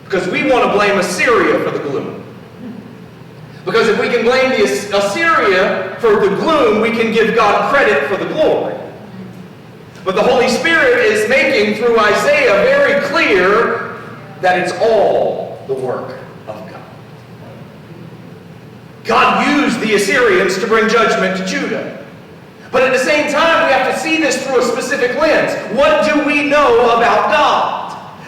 Because we want to blame Assyria for the gloom. Because if we can blame the Assyria for the gloom, we can give God credit for the glory. But the Holy Spirit is making, through Isaiah, very clear that it's all the work of God. God used the Assyrians to bring judgment to Judah. But at the same time, we have to see this through a specific lens. What do we know about God?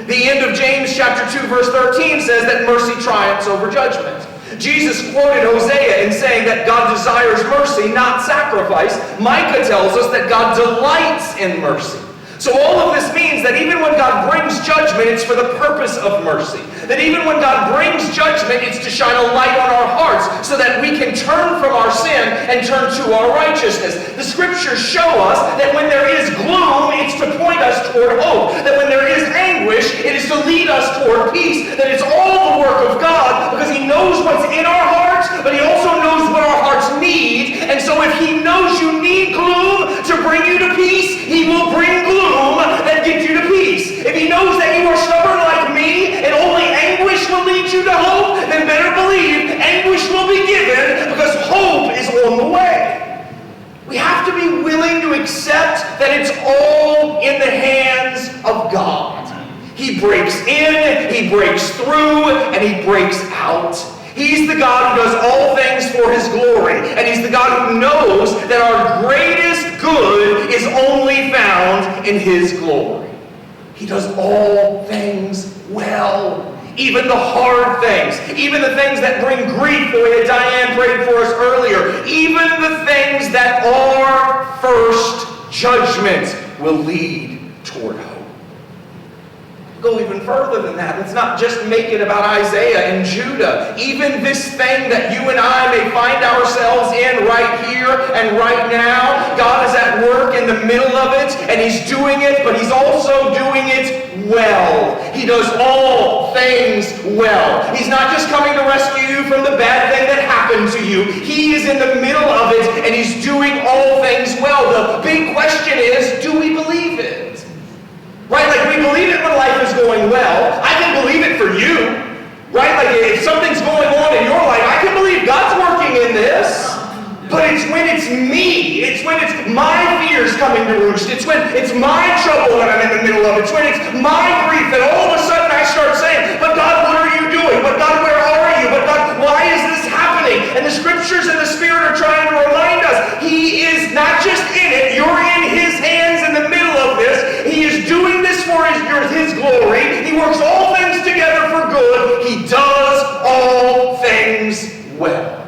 The end of James chapter 2, verse 13 says that mercy triumphs over judgment. Jesus quoted Hosea in saying that God desires mercy, not sacrifice. Micah tells us that God delights in mercy. So all of this means that even when God brings judgment, it's for the purpose of mercy. That even when God brings judgment, it's to shine a light on our hearts so that we can turn from our sin and turn to our righteousness. The scriptures show us that when there is gloom, it's to point us toward hope. That when there is anguish, it is to lead us toward peace. That it's all the work of God because He knows what's in our hearts, but He also knows what our hearts need. And so if He knows you need gloom to bring you to peace, He will bring gloom that gets you to peace. If He knows that you are stubborn like me and only anguish will lead you to hope, then better believe anguish will be given because hope is on the way. We have to be willing to accept that it's all in the hands of God. He breaks in, He breaks through, and He breaks out. He's the God who does all things for His glory. And He's the God who knows that our greatest good is only found in His glory. He does all things well. Even the hard things. Even the things that bring grief, the way that Diane prayed for us earlier. Even the things that are first judgment will lead toward hope. Go even further than that. Let's not just make it about Isaiah and Judah. Even this thing that you and I may find ourselves in right here and right now, God is at work in the middle of it, and He's doing it, but He's also doing it well. He does all things well. He's not just coming to rescue you from the bad thing that happened to you. He is in the middle of it, and He's doing all things well. The big question is, do we believe it? Right? Like we believe it when life is going well. I can believe it for you. Right? Like if something's going on in your life, I can believe God's working in this. But it's when it's me. It's when it's my fears coming to roost. It's when it's my trouble that I'm in the middle of. It's when it's my grief that all of a sudden I start saying, but God, what are you doing? But God, where are you? But God, why is this happening? And the scriptures and the Spirit are trying to remind us, He is not just in it. You're in His hands in the middle of this. He is doing this for His glory. He works all things together for good. He does all things well.